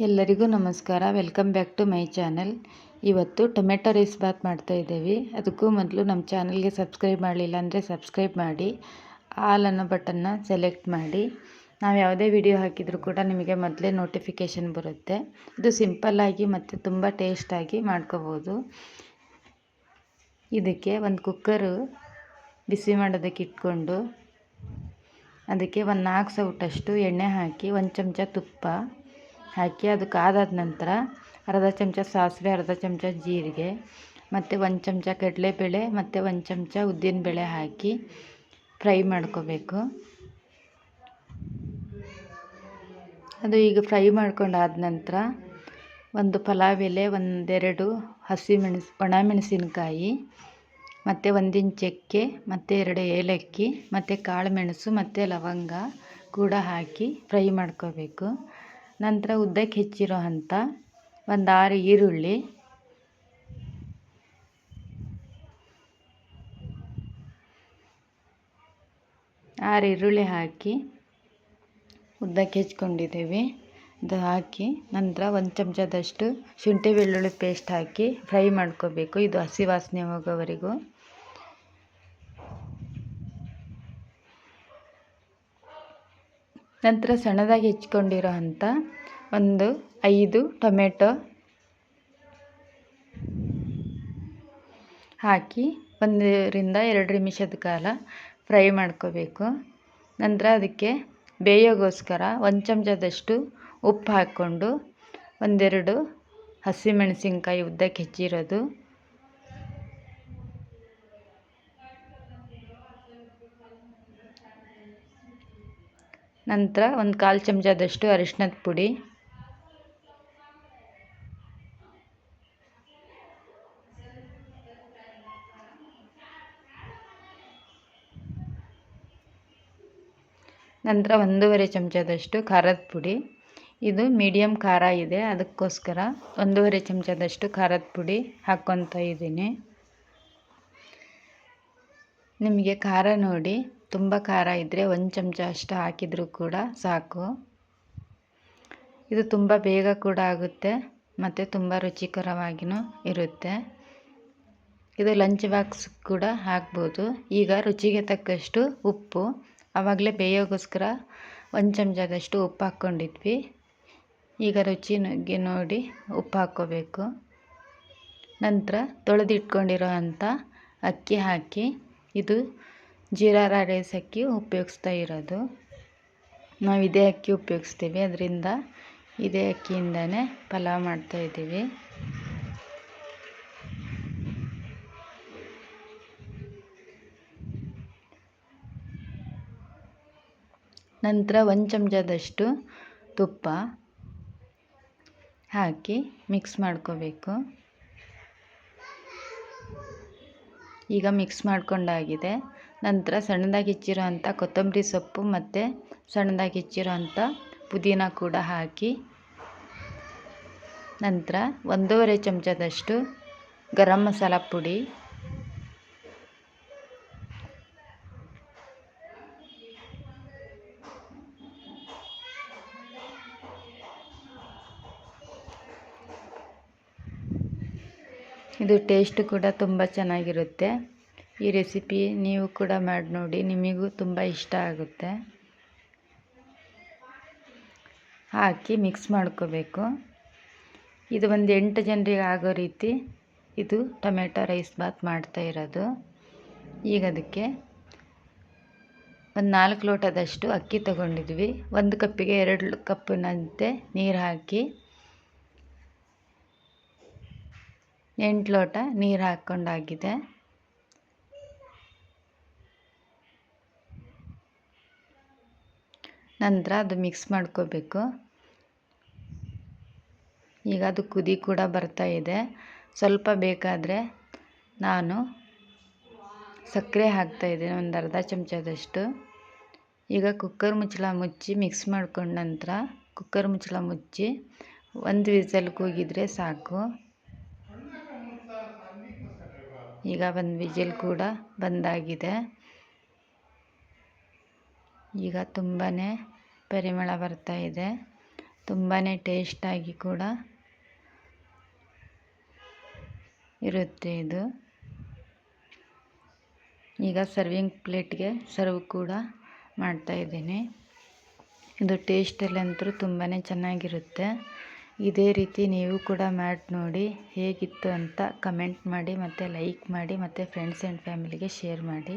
ಎಲ್ಲರಿಗೂ ನಮಸ್ಕಾರ. Welcome back to my channel. ಇವತ್ತು ಟೊಮೆಟೊ ರೈಸ್ ಬಾತ್ ಮಾಡ್ತಾ ಇದ್ದೇವೆ. ಅದಕ್ಕೂ ಮೊದಲು ನಮ್ಮ ಚಾನಲ್ಗೆ ಸಬ್ಸ್ಕ್ರೈಬ್ ಮಾಡಲಿಲ್ಲ ಅಂದರೆ ಸಬ್ಸ್ಕ್ರೈಬ್ ಮಾಡಿ, ಆಲ್ ಅನ್ನೋ ಬಟನ್ನ ಸೆಲೆಕ್ಟ್ ಮಾಡಿ. ನಾವು ಯಾವುದೇ ವಿಡಿಯೋ ಹಾಕಿದರೂ ಕೂಡ ನಿಮಗೆ ಮೊದಲೇ ನೋಟಿಫಿಕೇಷನ್ ಬರುತ್ತೆ. ಇದು ಸಿಂಪಲ್ಲಾಗಿ ಮತ್ತು ತುಂಬ ಟೇಸ್ಟಾಗಿ ಮಾಡ್ಕೋಬೋದು. ಇದಕ್ಕೆ ಒಂದು ಕುಕ್ಕರು ಬಿಸಿ ಮಾಡೋದಕ್ಕೆ ಇಟ್ಕೊಂಡು ಅದಕ್ಕೆ ಒಂದು 4 ಸೌಟಷ್ಟು ಎಣ್ಣೆ ಹಾಕಿ, 1 ಚಮಚ ತುಪ್ಪ ಹಾಕಿ, ಅದು ಕಾದಾದ ನಂತರ ಅರ್ಧ ಚಮಚ ಸಾಸಿವೆ, ಅರ್ಧ ಚಮಚ ಜೀರಿಗೆ ಮತ್ತು 1 ಚಮಚ ಕಡಲೆಬೇಳೆ ಮತ್ತು 1 ಚಮಚ ಉದ್ದಿನಬೇಳೆ ಹಾಕಿ ಫ್ರೈ ಮಾಡ್ಕೋಬೇಕು. ಅದು ಈಗ ಫ್ರೈ ಮಾಡ್ಕೊಂಡಾದ ನಂತರ ಒಂದು ಪಲಾವ್ ಎಲೆ, 1-2 ಒಣಮೆಣಸಿನಕಾಯಿ ಮತ್ತು 1 ಇಂಚ್ ಚಕ್ಕೆ ಮತ್ತು 2 ಏಲಕ್ಕಿ ಮತ್ತು ಕಾಳು ಮೆಣಸು ಮತ್ತು ಲವಂಗ ಕೂಡ ಹಾಕಿ ಫ್ರೈ ಮಾಡ್ಕೋಬೇಕು. ನಂತರ ಉದ್ದಕ್ಕೆ ಹೆಚ್ಚಿರೋ ಅಂಥ 6 ಈರುಳ್ಳಿ, 6 ಈರುಳ್ಳಿ ಹಾಕಿ ಉದ್ದಕ್ಕೆ ಹೆಚ್ಕೊಂಡಿದ್ದೇವೆ. ಅದು ಹಾಕಿ ನಂತರ 1 ಚಮಚದಷ್ಟು ಶುಂಠಿ ಬೆಳ್ಳುಳ್ಳಿ ಪೇಸ್ಟ್ ಹಾಕಿ ಫ್ರೈ ಮಾಡ್ಕೋಬೇಕು. ಇದು ಹಸಿ ವಾಸನೆ ಹೋಗೋವರೆಗೂ. ನಂತರ ಸಣ್ಣದಾಗಿ ಹೆಚ್ಕೊಂಡಿರೋ ಅಂಥ 5 ಟೊಮೆಟೊ ಹಾಕಿ 1-2 ನಿಮಿಷದ ಕಾಲ ಫ್ರೈ ಮಾಡ್ಕೋಬೇಕು. ನಂತರ ಅದಕ್ಕೆ ಬೇಯೋಗೋಸ್ಕರ 1 ಚಮಚದಷ್ಟು ಉಪ್ಪು ಹಾಕ್ಕೊಂಡು 1-2 ಹಸಿಮೆಣಸಿನ್ಕಾಯಿ ಉದ್ದಕ್ಕೆ ಹೆಚ್ಚಿರೋದು, ನಂತರ 1/4 ಚಮಚದಷ್ಟು ಅರಿಶಿಣದ ಪುಡಿ, ನಂತರ 1.5 ಚಮಚದಷ್ಟು ಖಾರದ ಪುಡಿ. ಇದು ಮೀಡಿಯಮ್ ಖಾರ ಇದೆ, ಅದಕ್ಕೋಸ್ಕರ 1.5 ಚಮಚದಷ್ಟು ಖಾರದ ಪುಡಿ ಹಾಕ್ಕೊತಾ ಇದ್ದೀನಿ. ನಿಮಗೆ ಖಾರ ನೋಡಿ ತುಂಬ ಖಾರ ಇದ್ದರೆ 1 ಚಮಚ ಅಷ್ಟು ಹಾಕಿದರೂ ಕೂಡ ಸಾಕು. ಇದು ತುಂಬ ಬೇಗ ಕೂಡ ಆಗುತ್ತೆ ಮತ್ತು ತುಂಬ ರುಚಿಕರವಾಗಿಯೂ ಇರುತ್ತೆ. ಇದು ಲಂಚ್ ಬಾಕ್ಸ್ ಕೂಡ ಹಾಕ್ಬೋದು. ಈಗ ರುಚಿಗೆ ತಕ್ಕಷ್ಟು ಉಪ್ಪು, ಆವಾಗಲೇ ಬೇಯೋಗೋಸ್ಕರ 1 ಚಮಚದಷ್ಟು ಉಪ್ಪು ಹಾಕ್ಕೊಂಡಿದ್ವಿ. ಈಗ ರುಚಿಗೆ ನೋಡಿ ಉಪ್ಪು ಹಾಕ್ಕೋಬೇಕು. ನಂತರ ತೊಳೆದಿಟ್ಕೊಂಡಿರೋ ಅಂಥ ಅಕ್ಕಿ ಹಾಕಿ, ಇದು ಜೀರಾ ರೈಸ್ ಅಕ್ಕಿ ಉಪಯೋಗಿಸ್ತಾ ಇರೋದು. ನಾವು ಇದೇ ಅಕ್ಕಿ ಉಪಯೋಗಿಸ್ತೀವಿ, ಅದರಿಂದ ಇದೇ ಅಕ್ಕಿಯಿಂದನೇ ಪಲಾವ್ ಮಾಡ್ತಾಯಿದ್ದೀವಿ. ನಂತರ 1 ಚಮಚದಷ್ಟು ತುಪ್ಪ ಹಾಕಿ ಮಿಕ್ಸ್ ಮಾಡ್ಕೋಬೇಕು. ಈಗ ಮಿಕ್ಸ್ ಮಾಡ್ಕೊಂಡಾಗಿದೆ. ನಂತರ ಸಣ್ಣದಾಗಿ ಹೆಚ್ಚಿರೋ ಅಂಥ ಕೊತ್ತಂಬರಿ ಸೊಪ್ಪು ಮತ್ತು ಸಣ್ಣದಾಗಿ ಹೆಚ್ಚಿರೋ ಅಂಥ ಪುದೀನ ಕೂಡ ಹಾಕಿ, ನಂತರ 1.5 ಚಮಚದಷ್ಟು ಗರಂ ಮಸಾಲ ಪುಡಿ, ಇದು ಟೇಸ್ಟ್ ಕೂಡ ತುಂಬ ಚೆನ್ನಾಗಿರುತ್ತೆ. ಈ ರೆಸಿಪಿ ನೀವು ಕೂಡ ಮಾಡಿ ನೋಡಿ, ನಿಮಗೂ ತುಂಬ ಇಷ್ಟ ಆಗುತ್ತೆ. ಹಾಕಿ ಮಿಕ್ಸ್ ಮಾಡ್ಕೋಬೇಕು. ಇದು 8 ಜನರಿಗೆ ಆಗೋ ರೀತಿ ಇದು ಟೊಮೆಟೊ ರೈಸ್ ಬಾತ್ ಮಾಡ್ತಾ ಇರೋದು. ಈಗ ಅದಕ್ಕೆ 4 ಲೋಟದಷ್ಟು ಅಕ್ಕಿ ತಗೊಂಡಿದ್ವಿ. 1 ಕಪ್ಪಿಗೆ 2 ಕಪ್ಪಿನಂತೆ ನೀರು ಹಾಕಿ 8 ಲೋಟ ನೀರು ಹಾಕ್ಕೊಂಡಾಗಿದೆ. ನಂತರ ಅದು ಮಿಕ್ಸ್ ಮಾಡ್ಕೋಬೇಕು. ಈಗ ಅದು ಕುದಿ ಕೂಡ ಬರ್ತಾ ಇದೆ. ಸ್ವಲ್ಪ ಬೇಕಾದರೆ ನಾನು ಸಕ್ಕರೆ ಹಾಕ್ತಾಯಿದ್ದೀನಿ, 1/2 ಚಮಚದಷ್ಟು. ಈಗ ಕುಕ್ಕರ್ ಮುಚ್ಚಳ ಮುಚ್ಚಿ ಮಿಕ್ಸ್ ಮಾಡ್ಕೊಂಡ ನಂತರ ಕುಕ್ಕರ್ ಮುಚ್ಚಳ ಮುಚ್ಚಿ 1 ವಿಸಲ್ ಕೂಗಿದ್ರೆ ಸಾಕು. ಈಗ 1 ವಿಜಿಲ್ ಕೂಡ ಬಂದಾಗಿದೆ. ಈಗ ತುಂಬಾ ಪರಿಮಳ ಬರ್ತಾ ಇದೆ. ತುಂಬಾ ಟೇಸ್ಟಾಗಿ ಕೂಡ ಇರುತ್ತೆ ಇದು. ಈಗ ಸರ್ವಿಂಗ್ ಪ್ಲೇಟ್ಗೆ ಸರ್ವ್ ಕೂಡ ಮಾಡ್ತಾಯಿದ್ದೀನಿ. ಇದು ಟೇಸ್ಟಲ್ಲಂತೂ ತುಂಬಾ ಚೆನ್ನಾಗಿರುತ್ತೆ. ಇದೇ ರೀತಿ ನೀವು ಕೂಡ ಮಾಡಿ ನೋಡಿ, ಹೇಗಿತ್ತು ಅಂತ ಕಮೆಂಟ್ ಮಾಡಿ ಮತ್ತು ಲೈಕ್ ಮಾಡಿ ಮತ್ತು ಫ್ರೆಂಡ್ಸ್ ಆ್ಯಂಡ್ ಫ್ಯಾಮಿಲಿಗೆ ಶೇರ್ ಮಾಡಿ.